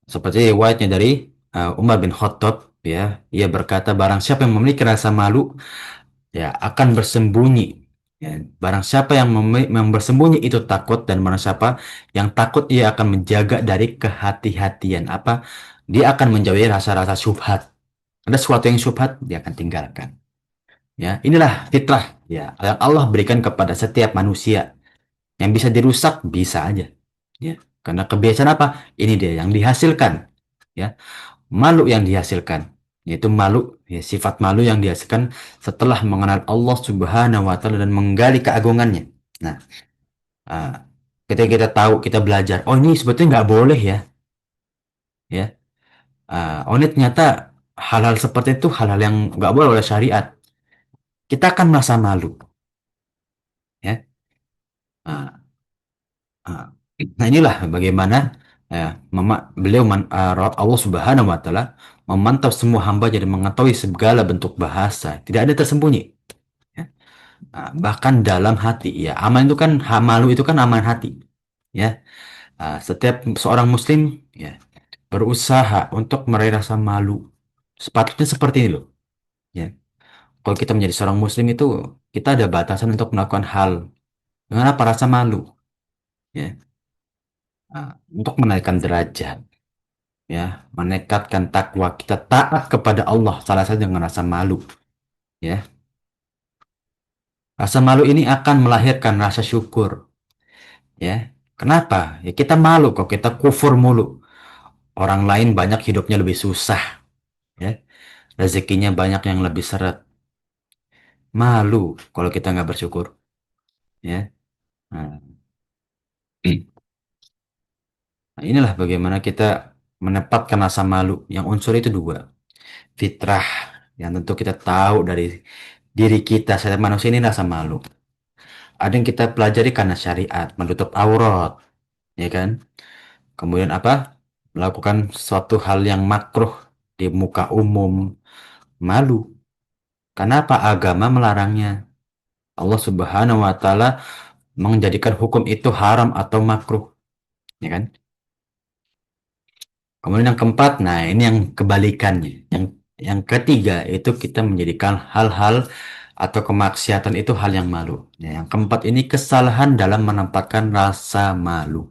Seperti riwayatnya dari Umar bin Khattab, ya, ia berkata barang siapa yang memiliki rasa malu, ya, akan bersembunyi, ya. Barang siapa yang bersembunyi itu takut, dan barang siapa yang takut ia akan menjaga dari kehati-hatian, apa, dia akan menjauhi rasa-rasa syubhat. Ada sesuatu yang syubhat dia akan tinggalkan, ya. Inilah fitrah, ya yang Allah berikan kepada setiap manusia. Yang bisa dirusak bisa aja, ya. Karena kebiasaan apa? Ini dia yang dihasilkan, ya. Malu yang dihasilkan, yaitu malu, ya, sifat malu yang dihasilkan setelah mengenal Allah Subhanahu wa Ta'ala dan menggali keagungannya. Nah, ah, ketika kita tahu, kita belajar, oh ini sebetulnya nggak boleh ya, ya. Oh ini ternyata hal-hal seperti itu hal-hal yang nggak boleh oleh syariat. Kita akan merasa malu, ya. Ah, ah. Nah inilah bagaimana, ya, Allah Subhanahu wa Ta'ala memantau semua hamba jadi mengetahui segala bentuk bahasa, tidak ada tersembunyi. Ya. Bahkan dalam hati, ya, aman itu kan, malu itu kan aman hati, ya. Setiap seorang muslim, ya, berusaha untuk meraih rasa malu, sepatutnya seperti ini loh, ya. Kalau kita menjadi seorang muslim itu, kita ada batasan untuk melakukan hal dengan apa, rasa malu, ya. Untuk menaikkan derajat, ya, meningkatkan takwa kita, taat kepada Allah, salah satu dengan rasa malu, ya. Rasa malu ini akan melahirkan rasa syukur, ya. Kenapa? Ya kita malu kok kita kufur mulu. Orang lain banyak hidupnya lebih susah, ya. Rezekinya banyak yang lebih seret. Malu kalau kita nggak bersyukur, ya. Nah, nah, inilah bagaimana kita menempatkan rasa malu. Yang unsur itu dua, fitrah yang tentu kita tahu dari diri kita, setiap manusia ini rasa malu. Ada yang kita pelajari karena syariat, menutup aurat, ya kan? Kemudian apa? Melakukan suatu hal yang makruh di muka umum, malu. Karena apa? Agama melarangnya. Allah Subhanahu wa Ta'ala menjadikan hukum itu haram atau makruh, ya kan? Kemudian yang keempat, nah ini yang kebalikannya. Yang ketiga itu kita menjadikan hal-hal atau kemaksiatan itu hal yang malu. Ya, yang keempat ini kesalahan dalam menempatkan rasa malu,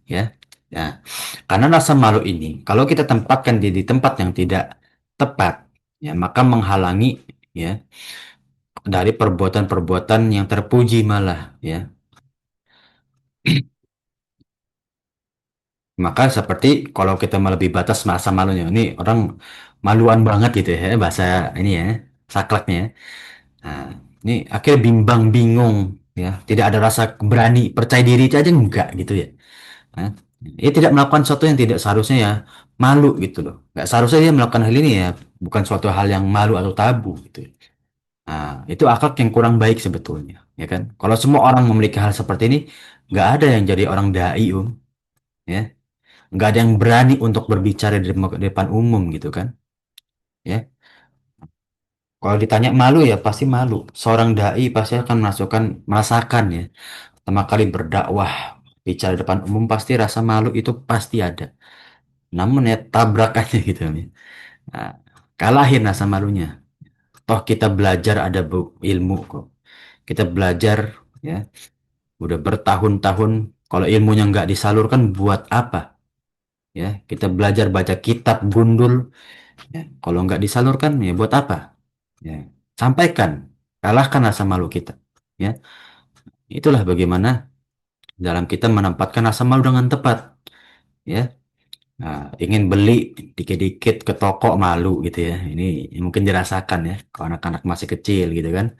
ya. Ya, karena rasa malu ini kalau kita tempatkan di tempat yang tidak tepat, ya maka menghalangi, ya, dari perbuatan-perbuatan yang terpuji malah, ya. Maka seperti kalau kita melebihi batas masa malunya, ini orang maluan banget gitu ya, bahasa ini ya, sakleknya, ya. Nah, ini akhirnya bimbang, bingung, ya, tidak ada rasa berani, percaya diri itu aja enggak gitu ya. Nah, dia tidak melakukan sesuatu yang tidak seharusnya, ya, malu gitu loh. Nggak seharusnya dia melakukan hal ini, ya, bukan suatu hal yang malu atau tabu gitu. Nah, itu akhlak yang kurang baik sebetulnya, ya kan? Kalau semua orang memiliki hal seperti ini, nggak ada yang jadi orang dai, ya. Nggak ada yang berani untuk berbicara di depan umum gitu kan, ya. Kalau ditanya malu, ya pasti malu. Seorang dai pasti akan merasakan, ya, pertama kali berdakwah, bicara di depan umum, pasti rasa malu itu pasti ada. Namun ya tabrak aja gitu ya. Nah, kalahin rasa malunya. Toh kita belajar ada ilmu kok. Kita belajar, ya, udah bertahun-tahun. Kalau ilmunya nggak disalurkan buat apa? Ya, kita belajar baca kitab gundul. Ya, kalau nggak disalurkan, ya buat apa? Ya, sampaikan, kalahkan rasa malu kita. Ya, itulah bagaimana dalam kita menempatkan rasa malu dengan tepat. Ya, nah, ingin beli dikit-dikit ke toko malu gitu ya. Ini mungkin dirasakan ya, kalau anak-anak masih kecil gitu kan.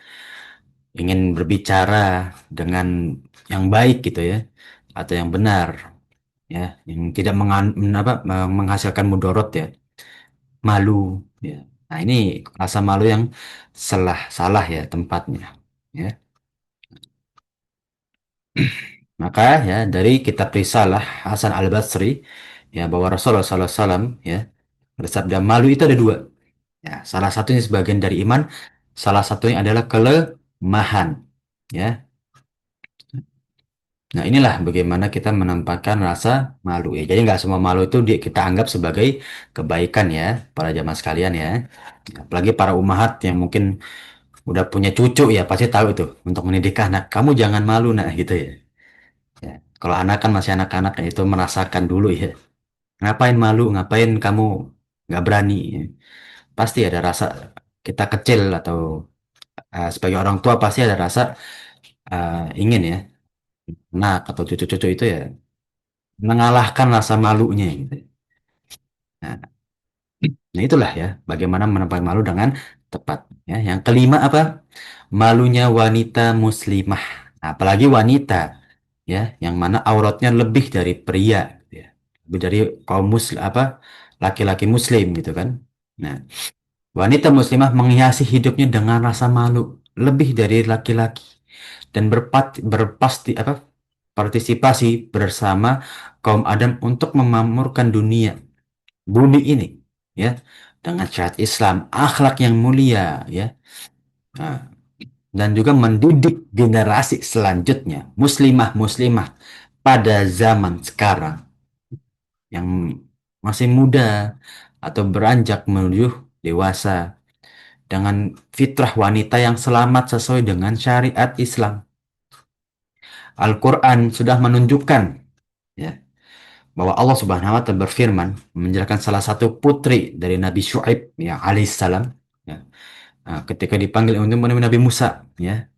Ingin berbicara dengan yang baik gitu ya, atau yang benar, ya, yang tidak menghasilkan mudorot, ya, malu, ya. Nah ini rasa malu yang salah ya tempatnya, ya. Maka ya dari kitab Risalah Hasan Al Basri, ya, bahwa Rasulullah SAW, ya, bersabda malu itu ada dua, ya, salah satunya sebagian dari iman, salah satunya adalah kelemahan, ya. Nah inilah bagaimana kita menempatkan rasa malu, ya. Jadi nggak semua malu itu kita anggap sebagai kebaikan, ya, para jamaah sekalian, ya. Apalagi para umahat yang mungkin udah punya cucu, ya pasti tahu itu untuk mendidik anak, kamu jangan malu nak gitu ya. Ya, kalau anak kan masih anak-anak, ya, itu merasakan dulu ya. Ngapain malu, ngapain kamu nggak berani, ya. Pasti ada rasa kita kecil atau Sebagai orang tua pasti ada rasa ingin ya, anak atau cucu-cucu itu ya mengalahkan rasa malunya gitu. Nah, nah itulah ya bagaimana menempatkan malu dengan tepat. Ya, yang kelima apa? Malunya wanita muslimah. Nah, apalagi wanita ya, yang mana auratnya lebih dari pria, gitu ya. Lebih dari kaum muslim apa laki-laki muslim gitu kan. Nah, wanita muslimah menghiasi hidupnya dengan rasa malu lebih dari laki-laki dan berpasti apa partisipasi bersama kaum Adam untuk memamurkan dunia bumi ini ya dengan syariat Islam, akhlak yang mulia ya. Nah, dan juga mendidik generasi selanjutnya muslimah-muslimah pada zaman sekarang yang masih muda atau beranjak menuju dewasa dengan fitrah wanita yang selamat sesuai dengan syariat Islam. Al-Quran sudah menunjukkan ya, bahwa Allah Subhanahu wa Ta'ala berfirman menjelaskan salah satu putri dari Nabi Syuaib ya alaihissalam ya, ketika dipanggil untuk menemui Nabi Musa ya,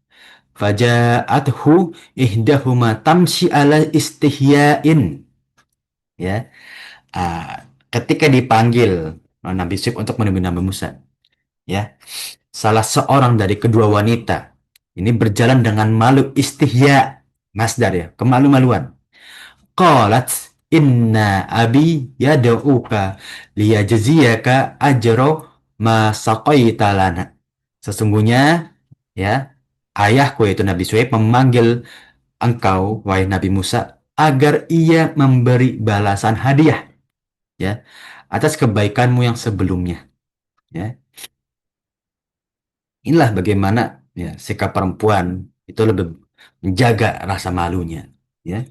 faja'athu ihdahuma tamshi ala istihyain ya. Ketika dipanggil Nabi Syuaib untuk menemui Nabi Musa ya, salah seorang dari kedua wanita ini berjalan dengan malu istihya, masdar ya, kemalu-maluan. Qalat inna abi yad'uka liyajziyaka ajro ma saqaita lana. Sesungguhnya ya, ayahku yaitu Nabi Suhaib memanggil engkau wahai Nabi Musa agar ia memberi balasan hadiah ya atas kebaikanmu yang sebelumnya ya. Inilah bagaimana ya sikap perempuan itu lebih menjaga rasa malunya ya.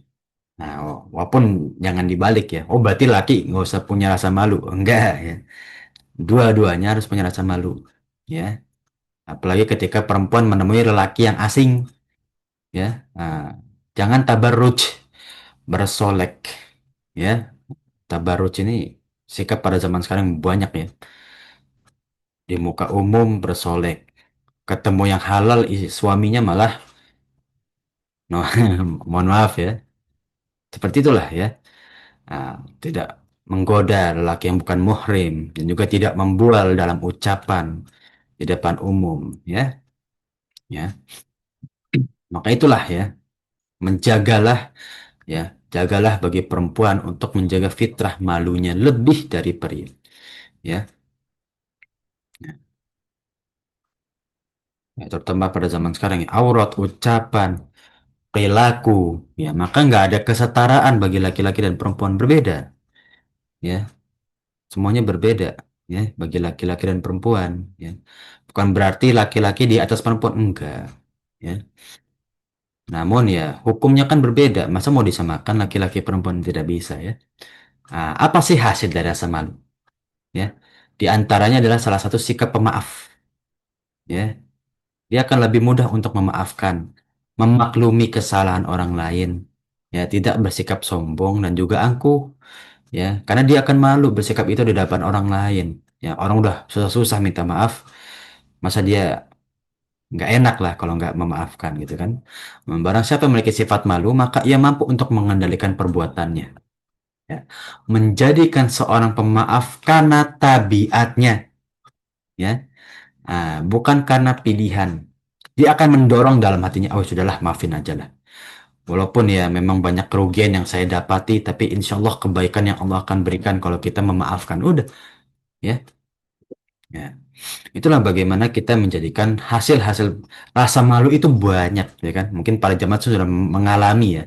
Nah, walaupun jangan dibalik ya. Oh, berarti laki nggak usah punya rasa malu. Enggak ya. Dua-duanya harus punya rasa malu. Ya. Apalagi ketika perempuan menemui lelaki yang asing. Ya. Nah, jangan tabarruj bersolek. Ya. Tabarruj ini sikap pada zaman sekarang banyak ya. Di muka umum bersolek. Ketemu yang halal, suaminya malah, no, mohon maaf ya. Seperti itulah ya. Nah, tidak menggoda lelaki yang bukan muhrim dan juga tidak membual dalam ucapan di depan umum ya ya maka itulah ya menjagalah ya jagalah bagi perempuan untuk menjaga fitrah malunya lebih dari pria ya. Ya, terutama pada zaman sekarang ya aurat ucapan perilaku ya maka nggak ada kesetaraan bagi laki-laki dan perempuan berbeda ya semuanya berbeda ya bagi laki-laki dan perempuan ya bukan berarti laki-laki di atas perempuan enggak ya. Namun ya hukumnya kan berbeda. Masa mau disamakan laki-laki perempuan tidak bisa ya. Apa sih hasil dari rasa malu? Ya, di antaranya adalah salah satu sikap pemaaf. Ya, dia akan lebih mudah untuk memaafkan, memaklumi kesalahan orang lain. Ya, tidak bersikap sombong dan juga angkuh. Ya, karena dia akan malu bersikap itu di depan orang lain. Ya, orang udah susah-susah minta maaf, masa dia nggak enak lah kalau nggak memaafkan gitu kan. Barang siapa memiliki sifat malu, maka ia mampu untuk mengendalikan perbuatannya. Ya. Menjadikan seorang pemaaf karena tabiatnya, ya, bukan karena pilihan. Dia akan mendorong dalam hatinya, oh sudahlah, maafin aja lah. Walaupun ya memang banyak kerugian yang saya dapati, tapi insya Allah kebaikan yang Allah akan berikan kalau kita memaafkan. Udah, ya, ya. Itulah bagaimana kita menjadikan hasil-hasil rasa malu itu banyak, ya kan? Mungkin para jemaat sudah mengalami ya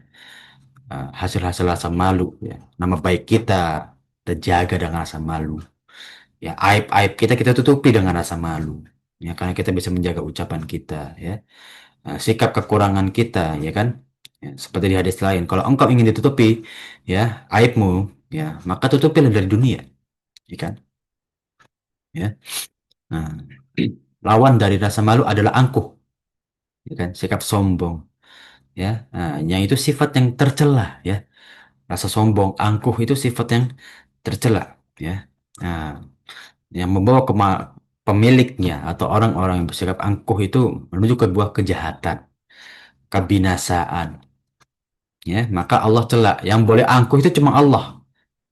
hasil-hasil rasa malu, ya. Nama baik kita terjaga dengan rasa malu. Ya aib-aib kita kita tutupi dengan rasa malu ya karena kita bisa menjaga ucapan kita ya. Sikap kekurangan kita ya kan ya, seperti di hadis lain kalau engkau ingin ditutupi ya aibmu ya maka tutupilah dari dunia ya kan ya. Nah, lawan dari rasa malu adalah angkuh ya kan sikap sombong ya. Yang itu sifat yang tercela ya rasa sombong angkuh itu sifat yang tercela ya. Nah, yang membawa pemiliknya atau orang-orang yang bersikap angkuh itu menuju ke buah kejahatan, kebinasaan. Ya, maka Allah celak. Yang boleh angkuh itu cuma Allah.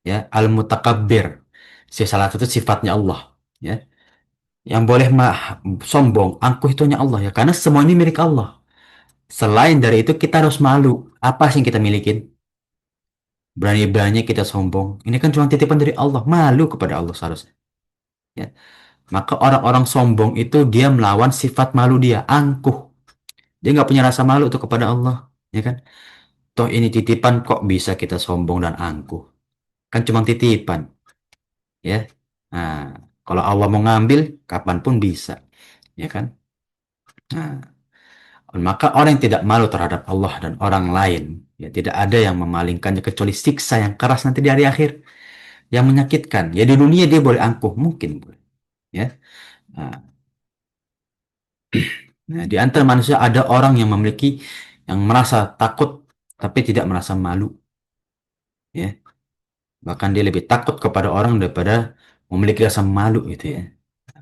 Ya, Al-Mutakabbir. Salah satu sifatnya Allah. Ya, yang boleh sombong, angkuh itu hanya Allah ya, karena semua ini milik Allah. Selain dari itu kita harus malu. Apa sih yang kita milikin? Berani-beraninya kita sombong. Ini kan cuma titipan dari Allah. Malu kepada Allah seharusnya. Ya. Maka orang-orang sombong itu dia melawan sifat malu dia, angkuh. Dia nggak punya rasa malu tuh kepada Allah, ya kan? Toh ini titipan kok bisa kita sombong dan angkuh? Kan cuma titipan, ya. Nah, kalau Allah mau ngambil, kapanpun bisa, ya kan? Nah, maka orang yang tidak malu terhadap Allah dan orang lain, ya tidak ada yang memalingkannya kecuali siksa yang keras nanti di hari akhir, yang menyakitkan. Ya di dunia dia boleh angkuh, mungkin, ya. Nah, nah, di antara manusia ada orang yang yang merasa takut tapi tidak merasa malu, ya. Bahkan dia lebih takut kepada orang daripada memiliki rasa malu gitu ya.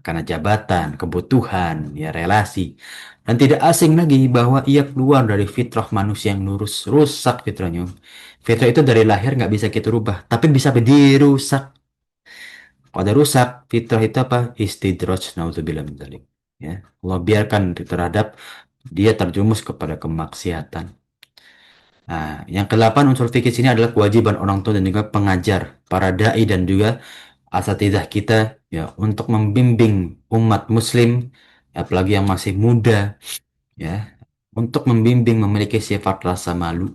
Karena jabatan, kebutuhan, ya relasi. Dan tidak asing lagi bahwa ia keluar dari fitrah manusia yang lurus. Rusak fitrahnya. Fitrah itu dari lahir nggak bisa kita rubah. Tapi bisa dirusak. Pada rusak, fitrah itu apa? Istidraj, naudzubillah min dzalik. Ya. Allah biarkan terhadap dia terjumus kepada kemaksiatan. Nah, yang kedelapan unsur fikih sini adalah kewajiban orang tua dan juga pengajar, para dai dan juga asatidzah kita ya untuk membimbing umat muslim apalagi yang masih muda ya untuk membimbing memiliki sifat rasa malu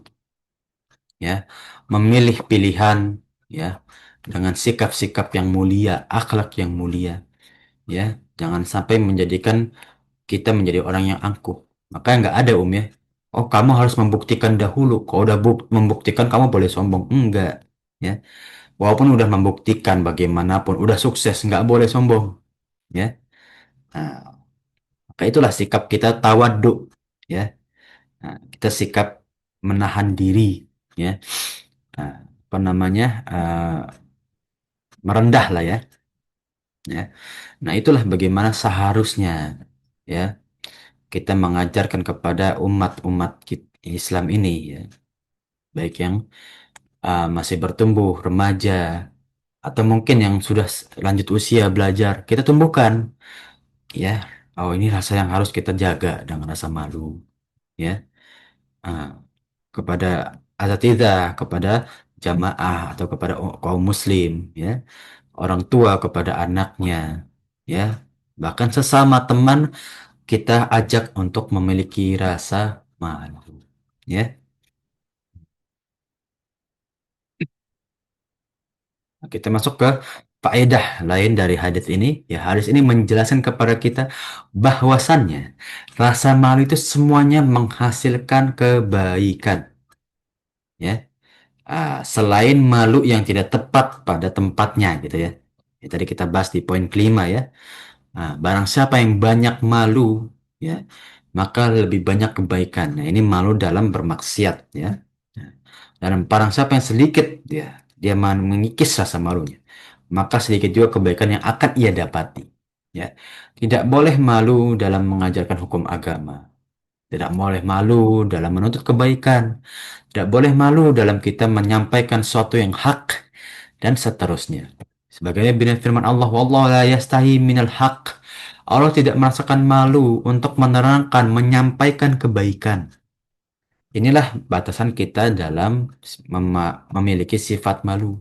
ya memilih pilihan ya dengan sikap-sikap yang mulia akhlak yang mulia ya jangan sampai menjadikan kita menjadi orang yang angkuh makanya nggak ada ya oh kamu harus membuktikan dahulu kalau udah membuktikan kamu boleh sombong enggak ya walaupun udah membuktikan bagaimanapun udah sukses nggak boleh sombong ya. Nah, maka itulah sikap kita tawaduk ya. Nah, kita sikap menahan diri ya. Nah, apa namanya? Merendah lah ya, ya. Nah, itulah bagaimana seharusnya ya kita mengajarkan kepada umat-umat Islam ini ya, baik yang masih bertumbuh remaja atau mungkin yang sudah lanjut usia belajar, kita tumbuhkan ya. Oh, ini rasa yang harus kita jaga dengan rasa malu ya. Ah, kepada asatidzah, kepada jamaah atau kepada kaum muslim, ya, orang tua kepada anaknya, ya, bahkan sesama teman kita ajak untuk memiliki rasa malu, ya. Nah, kita masuk ke faedah lain dari hadis ini, ya, hadis ini menjelaskan kepada kita bahwasannya rasa malu itu semuanya menghasilkan kebaikan, ya. Selain malu yang tidak tepat pada tempatnya gitu ya. Ya, tadi kita bahas di poin kelima ya. Barang siapa yang banyak malu ya, maka lebih banyak kebaikan. Nah, ini malu dalam bermaksiat ya. Nah, dan barang siapa yang sedikit dia mengikis rasa malunya, maka sedikit juga kebaikan yang akan ia dapati. Ya. Tidak boleh malu dalam mengajarkan hukum agama. Tidak boleh malu dalam menuntut kebaikan. Tidak boleh malu dalam kita menyampaikan sesuatu yang hak dan seterusnya. Sebagaimana firman Allah, "Wallahu la yastahi minal haq." Allah tidak merasakan malu untuk menerangkan, menyampaikan kebaikan. Inilah batasan kita dalam memiliki sifat malu.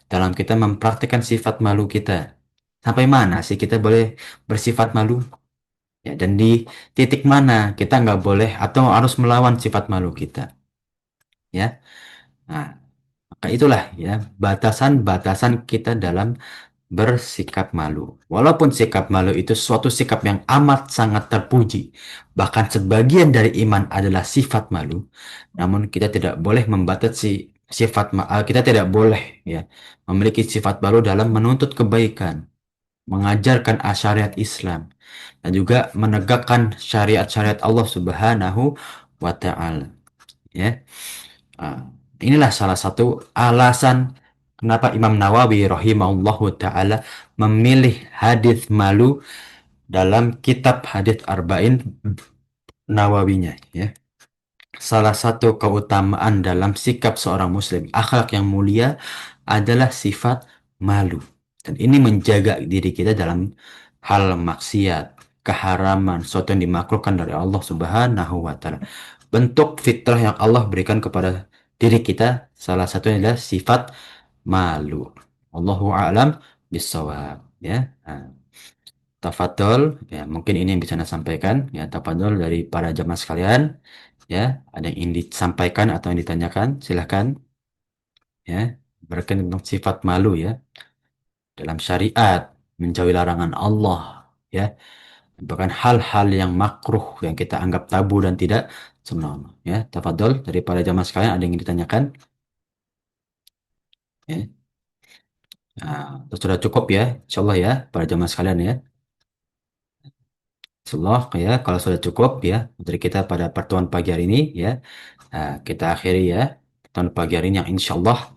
Dalam kita mempraktikkan sifat malu kita. Sampai mana sih kita boleh bersifat malu? Ya, dan di titik mana kita nggak boleh atau harus melawan sifat malu kita. Ya, nah, maka itulah ya batasan-batasan kita dalam bersikap malu. Walaupun sikap malu itu suatu sikap yang amat sangat terpuji, bahkan sebagian dari iman adalah sifat malu, namun kita tidak boleh membatasi kita tidak boleh ya memiliki sifat malu dalam menuntut kebaikan, mengajarkan syariat Islam, dan juga menegakkan syariat-syariat Allah Subhanahu wa Ta'ala. Ya. Ah, inilah salah satu alasan kenapa Imam Nawawi rahimahullahu taala memilih hadis malu dalam kitab Hadits Arba'in Nawawinya, ya. Salah satu keutamaan dalam sikap seorang muslim, akhlak yang mulia adalah sifat malu. Dan ini menjaga diri kita dalam hal maksiat, keharaman, sesuatu yang dimakruhkan dari Allah Subhanahu wa taala. Bentuk fitrah yang Allah berikan kepada diri kita salah satunya adalah sifat malu. Allahu a'lam bissawab, ya. Nah, tafadhol, ya, mungkin ini yang bisa saya sampaikan, ya. Tafadhol dari para jamaah sekalian, ya. Ada yang ingin disampaikan atau yang ditanyakan, silahkan, ya. Berkaitan tentang sifat malu, ya, dalam syariat, menjauhi larangan Allah, ya, bukan hal-hal yang makruh yang kita anggap tabu dan tidak senonoh, ya. Tafadhol dari para jamaah sekalian, ada yang ingin ditanyakan, ya. Nah, itu sudah cukup, ya, insyaallah, ya, para jamaah sekalian, ya. Insyaallah, ya, kalau sudah cukup, ya, dari kita pada pertemuan pagi hari ini, ya. Nah, kita akhiri, ya, pertemuan pagi hari ini yang insyaallah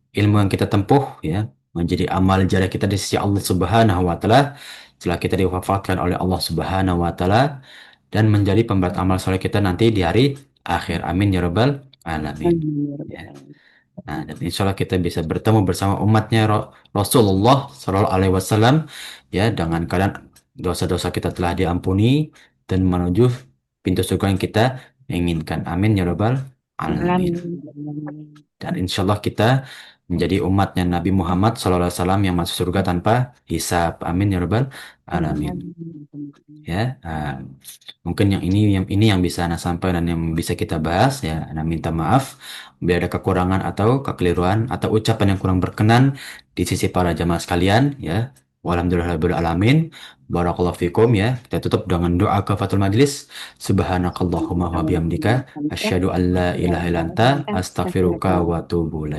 ilmu yang kita tempuh, ya, menjadi amal jariah kita di sisi Allah Subhanahu wa taala setelah kita diwafatkan oleh Allah Subhanahu wa taala, dan menjadi pemberat amal soleh kita nanti di hari akhir. Amin ya rabbal alamin. Amin ya rabbal Ya. alamin. Nah, dan insya Allah kita bisa bertemu bersama umatnya Rasulullah Shallallahu Alaihi Wasallam, ya, dengan keadaan dosa-dosa kita telah diampuni dan menuju pintu surga yang kita inginkan. Amin ya rabbal alamin. Amin. Dan insya Allah kita menjadi umatnya Nabi Muhammad SAW yang masuk surga tanpa hisab. Amin ya rabbal alamin. Amin. Ya, mungkin yang bisa Ana sampaikan dan yang bisa kita bahas, ya. Ana minta maaf bila ada kekurangan atau kekeliruan atau ucapan yang kurang berkenan di sisi para jamaah sekalian, ya. Walhamdulillahirabbil alamin. Barakallahu fikum, ya. Kita tutup dengan doa kafatul majlis. Subhanakallahumma wa bihamdika asyhadu an la ilaha illa anta astaghfiruka wa atubu ilaik.